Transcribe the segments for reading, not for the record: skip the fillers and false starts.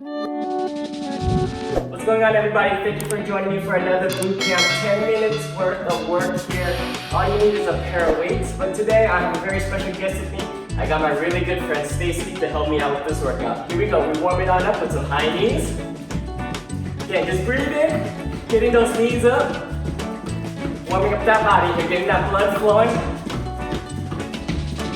What's going on, everybody? Thank you for joining me for another Bootcamp. 10 minutes worth of work here. All you need is a pair of weights. But today I have a very special guest with me. I got my really good friend Stacy to help me out with this workout. Here we go. We warm it on up with some high knees. Again, just breathe in, getting those knees up, warming up that body. You're getting that blood flowing.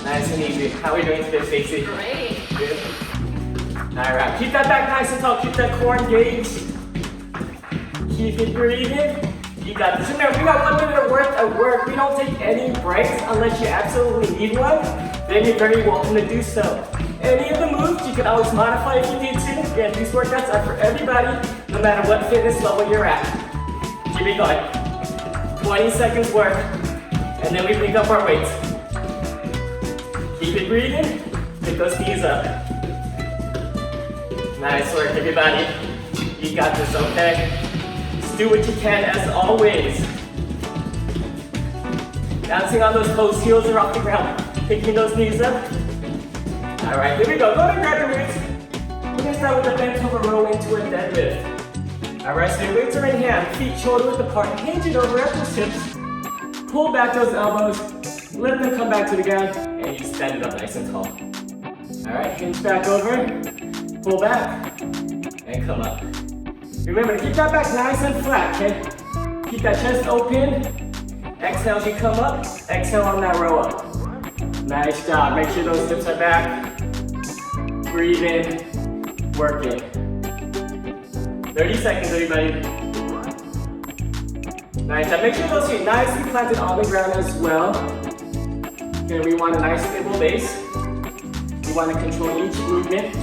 Nice and easy. How are we doing today, Stacy? Great. Good. All right. Keep that back nice and tall. Keep that core engaged. Keep it breathing. You got this. Remember, we got 1 minute worth of work. We don't take any breaks unless you absolutely need one. Then you're very welcome to do so. Any of the moves you can always modify if you need to. Again, these workouts are for everybody, no matter what fitness level you're at. Keep it going. 20 seconds work, and then we pick up our weights. Keep it breathing. Pick those knees up. Nice work, everybody. You got this, okay? Do what you can as always. Bouncing on those toes, heels are off the ground. Picking those knees up. All right, here we go. Go ahead and grab your weights. We're gonna start with a bent over row into a deadlift. All right, so your weights are in hand, feet shoulder width apart. Hinge it over at those hips. Pull back those elbows. Let them come back to the ground, and you stand it up nice and tall. All right, hinge back over. Pull back, and come up. Remember to keep that back nice and flat, okay? Keep that chest open. Exhale as you come up. Exhale on that row up. Nice job. Make sure those hips are back. Breathe in. Work it. 30 seconds, everybody. Nice job. Make sure those feet nicely planted on the ground as well. Okay, we want a nice stable base. We want to control each movement.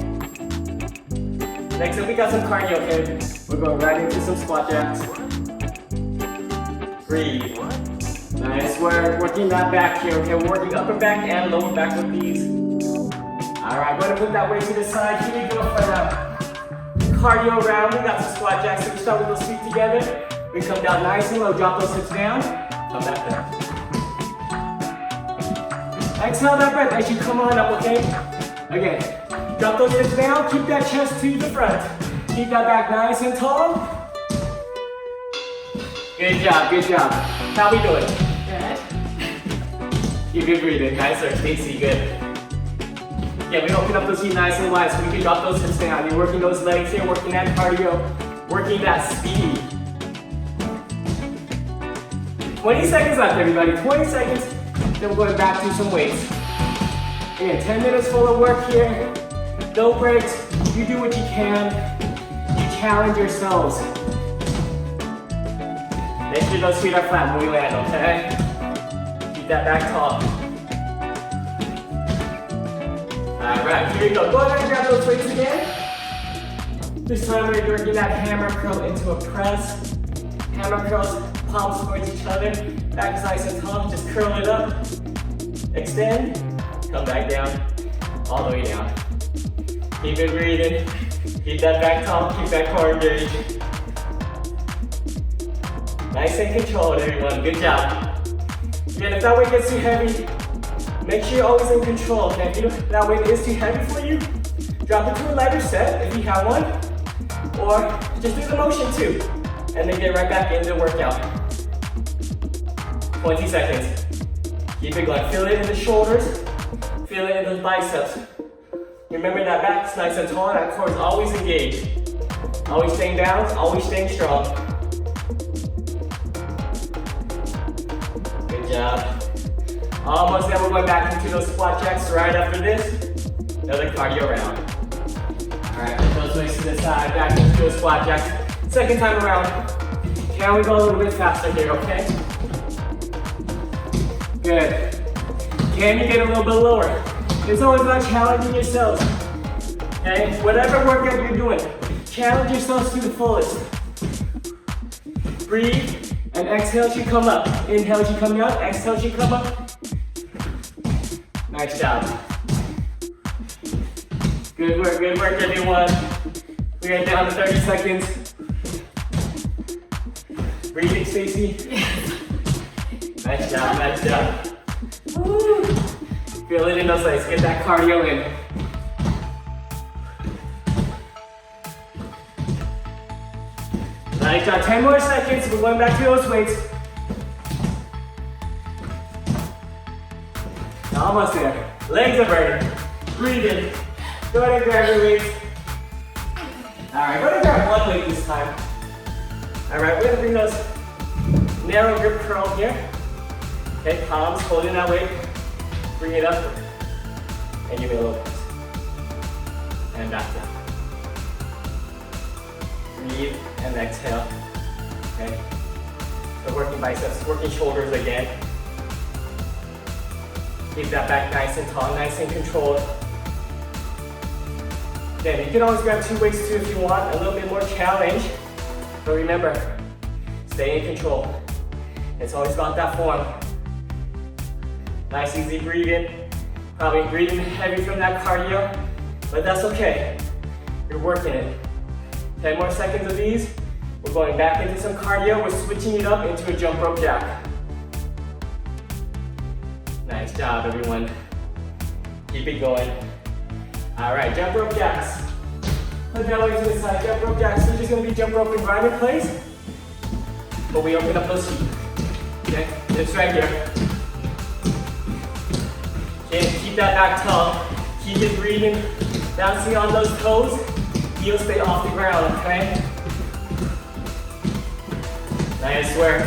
Next up, we got some cardio, okay? We're going right into some squat jacks. Breathe. Nice work. Working that back here, okay? We're working upper back and lower back with these. All right, go ahead and put that weight to the side. Here we go for that cardio round. We got some squat jacks. So we start with those feet together. We come down nice and low. Drop those hips down. Come back down. Exhale that breath as you come on up, okay? Again. Drop those hips down, keep that chest to the front. Keep that back nice and tall. Good job, good job. How we doing? Good. Keep it breathing. Nice work, Stacy, good. Yeah, we open up those feet nice and wide so we can drop those hips down. You're working those legs here, working that cardio, working that speed. 20 seconds left, everybody, 20 seconds. Then we're going back to some weights. Again, 10 minutes full of work here. No breaks, you do what you can, you challenge yourselves. Make sure those feet are flat when we land, okay? Keep that back tall. All right, here we go. Go ahead and grab those weights again. This time we're working that hammer curl into a press. Hammer curls, palms towards each other. Back is nice and tall, just curl it up. Extend, come back down, all the way down. Keep it breathing. Keep that back tall. Keep that core engaged. Nice and controlled, everyone. Good job. Again, if that weight gets too heavy, make sure you're always in control. Okay? If that weight is too heavy for you, drop it to a lighter set if you have one, or just do the motion too, and then get right back into the workout. 20 seconds. Keep it going. Feel it in the shoulders. Feel it in the biceps. Remember that back's nice and tall, and that core is always engaged. Always staying balanced, always staying strong. Good job. Almost there, we're going back into those squat jacks right after this. Another cardio round. All right, put those legs to the side, back into those squat jacks. Second time around. Can we go a little bit faster here, okay? Good. Can you get a little bit lower? It's always about challenging yourselves, okay? Whatever workout you're doing, challenge yourselves to the fullest. Breathe, and exhale as you come up. Inhale as you come down, exhale as you come up. Nice job. Good work, everyone. We are down to 30 seconds. Breathing, Stacy. Nice job, nice job. Woo. Feel it in those legs, get that cardio in. Nice job, 10 more seconds. We're going back to those weights. Almost there. Legs are burning. Breathe in. Go ahead and grab your weights. Alright, go ahead and grab one weight this time. Alright, we're gonna bring those narrow grip curl here. Okay, palms holding that weight. Bring it up. And give me a little push. And back down. Breathe and exhale. Okay. So working biceps, working shoulders again. Keep that back nice and tall, nice and controlled. Again, you can always grab two weights too if you want, a little bit more challenge. But remember, stay in control. It's always about that form. Nice, easy breathing. Probably breathing heavy from that cardio, but that's okay. You're working it. 10 more seconds of these. We're going back into some cardio. We're switching it up into a jump rope jack. Nice job, everyone. Keep it going. All right, jump rope jacks. Put that leg to the side, jump rope jacks. We're just gonna be jump roping right in place, but we open up those feet. Okay, it's right here. Okay, keep that back tall. Keep it breathing, bouncing on those toes. Heels stay off the ground, okay? Nice work.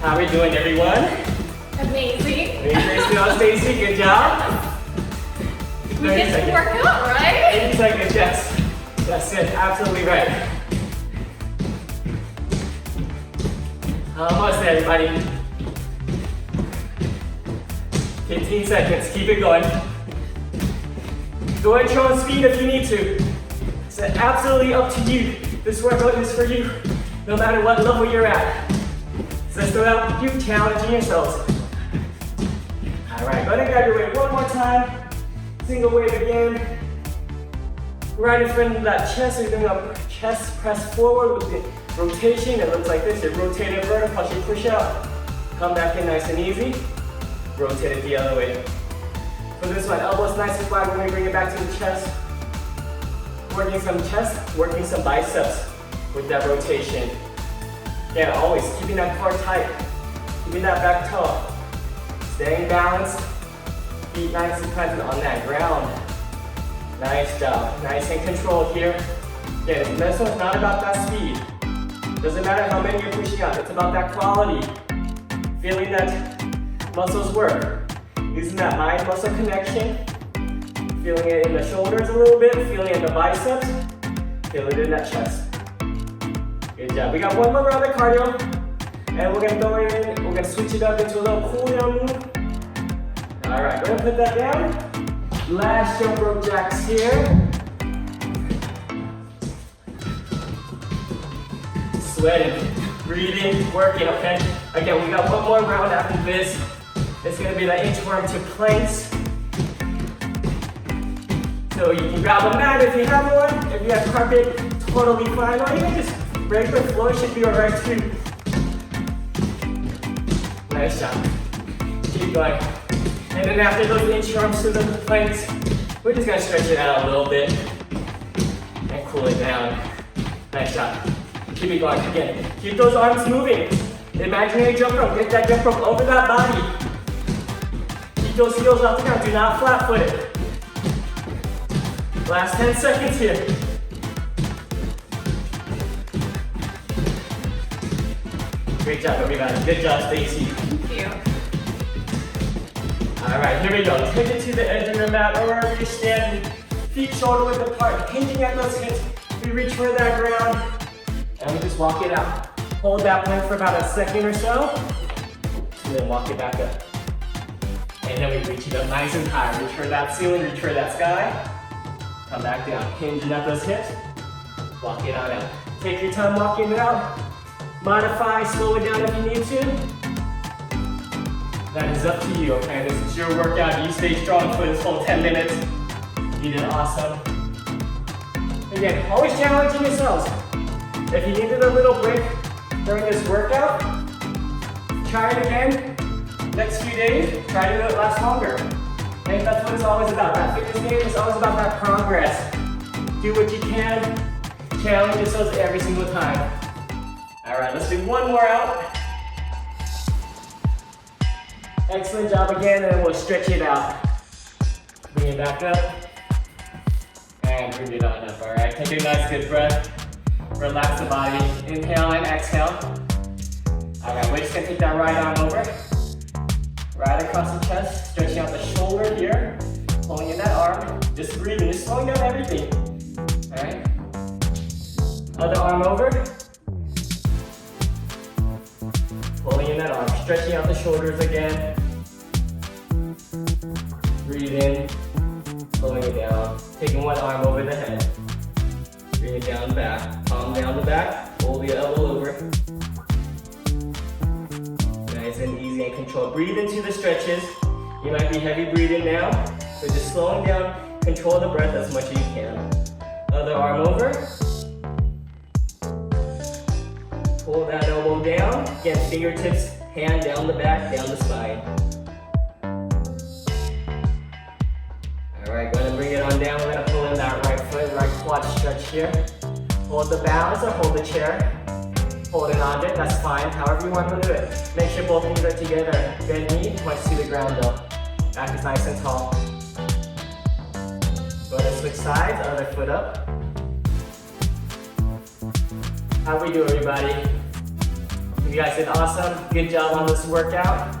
How are we doing, everyone? Amazing. Amazing, Stacy, good job. We get to work out, right? 80 seconds, yes. That's it, absolutely right. Almost there, everybody. 15 seconds, keep it going. Go at your own speed if you need to. It's absolutely up to you. This workout is for you, no matter what level you're at. So let's start out you challenging yourselves. All right, go ahead and grab your weight one more time. Single weight again. Right in front of that chest, you're doing a chest press forward with the rotation. It looks like this. You're rotating vertical as you push out. Come back in nice and easy. Rotate it the other way. For this one, elbows nice and wide when we bring it back to the chest. Working some chest, working some biceps with that rotation. Again, always keeping that core tight, keeping that back tall. Staying balanced, feet nice and present on that ground. Nice job, nice and controlled here. Again, this one's not about that speed. Doesn't matter how many you're pushing out, it's about that quality. Feeling that muscles work. Using that mind-muscle connection. Feeling it in the shoulders a little bit, feeling it in the biceps, feeling it in that chest. Good job. We got one more round of cardio, and we're gonna go in, we're gonna switch it up into a little cool down move. All right, go ahead and put that down. Last jump rope jacks here. Sweating, breathing, working, okay? Again, we got one more round after this. It's gonna be that inchworm to planks. So you can grab a mat if you have one. If you have carpet, totally fine. Or even just regular floor should be alright too. Nice job. Keep going. And then after those inchworms to the planks, we're just gonna stretch it out a little bit and cool it down. Nice job. Keep it going. Again, keep those arms moving. Imaginary jump rope. Get that jump rope over that body. Keep those heels off the ground. Do not flat foot it. Last 10 seconds here. Great job, everybody. Good job, Stacy. Thank you. All right, here we go. Take it to the edge of your mat or wherever you're standing. Feet shoulder width apart, hinging at those hips. We reach for that ground, and we just walk it out. Hold that plank for about a second or so, and then walk it back up. And then we reach it up nice and high. Reach for that ceiling, reach for that sky. Come back down, hinging at those hips. Walk it on out. Take your time walking it out. Modify, slow it down if you need to. That is up to you, okay? This is your workout. You stay strong for this whole 10 minutes. You did awesome. Again, always challenging yourselves. If you needed a little break during this workout, try it again. Next few days, try to do it last longer. Okay, that's what it's always about. That fitness game is always about that progress. Do what you can. Challenge yourselves every single time. All right, let's do one more out. Excellent job again, and we'll stretch it out. Bring it back up. And bring it on up, all right? Take a nice good breath. Relax the body. Inhale and exhale. All right, we're just gonna take that right arm over. Right across the chest, stretching out the shoulder here. Pulling in that arm. Just breathing, just slowing down everything. All right? Other arm over. Pulling in that arm, stretching out the shoulders again. Breathe in, pulling it down. Taking one arm over the head. Bring it down back. Palm down the back, pull the elbow over. Nice and easy and controlled. Breathe into the stretches. You might be heavy breathing now, so just slowing down, control the breath as much as you can. Other arm over. Pull that elbow down. Again, fingertips, hand down the back, down the spine. All right, go ahead and bring it on down. We're gonna pull in that right foot, right quad stretch here. Hold the balance or hold the chair. Hold it on it, that's fine. However you want to do it. Make sure both knees are together. Bend knee, points to the ground though. Back is nice and tall. Go ahead and switch sides, other foot up. How we do, everybody? You guys did awesome. Good job on this workout.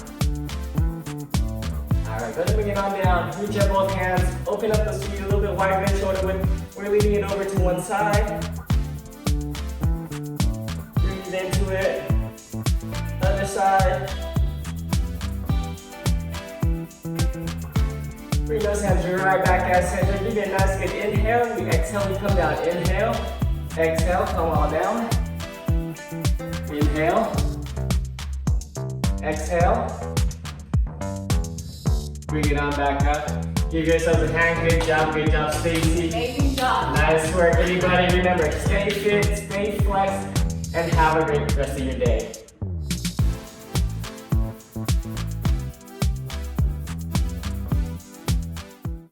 All right, go ahead and bring it on down. Reach out both hands. Open up those feet a little bit wider than shoulder width. We're leaning it over to one side. Breathe into it. Other side. Bring those hands right back at center. Give it a nice good inhale. We exhale, we come down. Inhale. Exhale, come on down. Inhale. Exhale. Bring it on back up. Give yourselves a hand. Good job, Stacy. Amazing job. Nice work, everybody. Remember, stay fit, stay flexed, and have a great rest of your day.